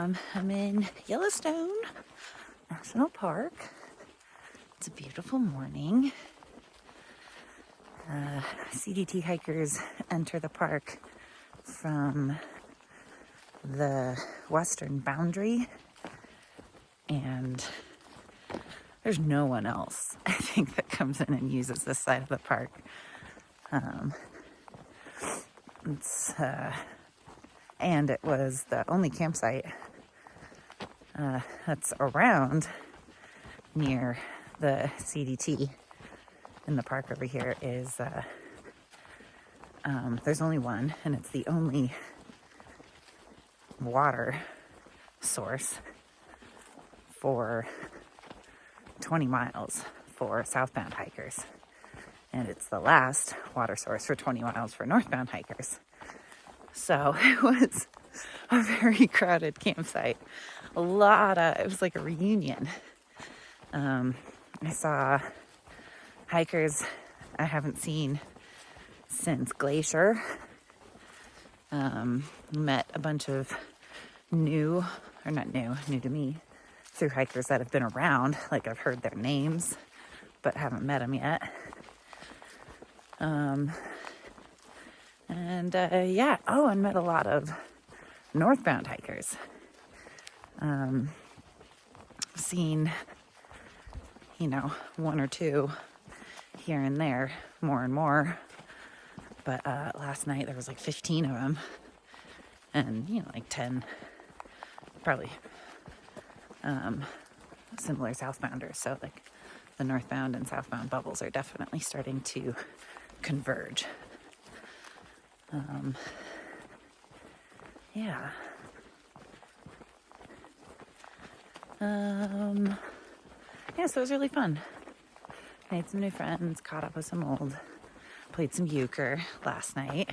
I'm in Yellowstone National Park. It's a beautiful morning. CDT hikers enter the park from the western boundary, and there's no one else, I think, that comes in and uses this side of the park. And it was the only campsite that's around near the CDT in the park over here is, there's only one, and it's the only water source for 20 miles for southbound hikers. And it's the last water source for 20 miles for northbound hikers. So it was a very crowded campsite. It was like a reunion. I saw hikers I haven't seen since Glacier. Met a bunch of new to me, through hikers that have been around. Like, I've heard their names, but haven't met them yet. And met a lot of northbound hikers. Seen, one or two here and there, more and more. But last night there was like 15 of them, and like 10 probably similar southbounders. So like the northbound and southbound bubbles are definitely starting to converge. So it was really fun. Made some new friends, caught up with some old, played some euchre last night.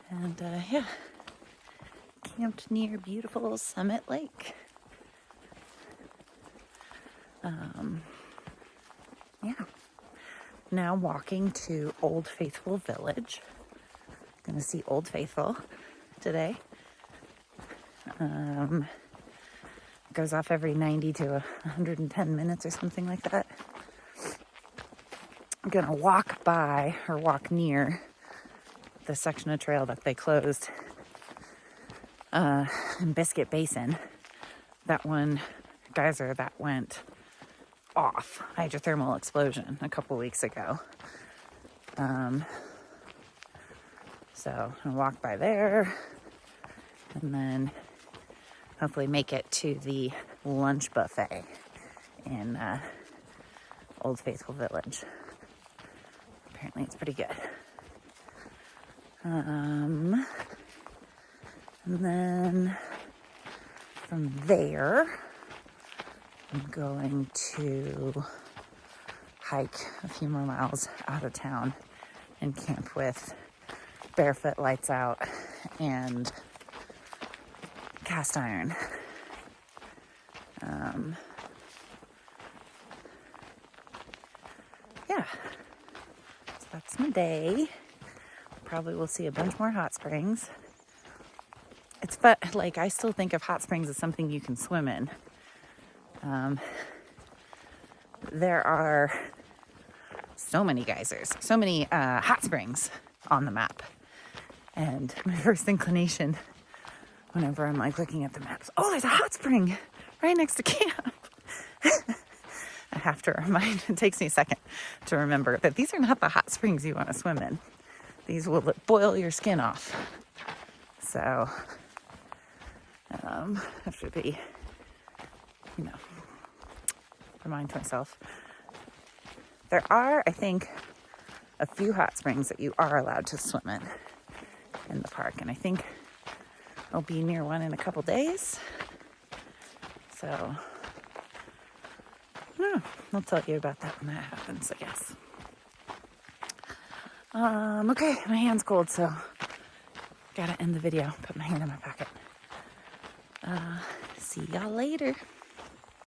And camped near beautiful Summit Lake. Now walking to Old Faithful Village. Gonna see Old Faithful today. Goes off every 90 to 110 minutes or something like that. I'm gonna walk near the section of trail that they closed in Biscuit Basin. That one geyser that went off, hydrothermal explosion, a couple weeks ago. So I'll walk by there and then hopefully make it to the lunch buffet in Old Faithful Village. Apparently it's pretty good. And then from there, I'm going to hike a few more miles out of town and camp with Barefoot, Lights Out, and Cast Iron. So that's my day. Probably will see a bunch more hot springs. I still think of hot springs as something you can swim in. There are so many geysers, so many hot springs on the map. And my first inclination, whenever I'm looking at the maps, there's a hot spring right next to camp. I have to remind, it takes me a second to remember that these are not the hot springs you want to swim in. These will boil your skin off. So, have to be, remind myself. There are, I think, a few hot springs that you are allowed to swim in the park. And I think I'll be near one in a couple days. So, I'll tell you about that when that happens, I guess. Okay, my hand's cold, so gotta end the video. Put my hand in my pocket. See y'all later.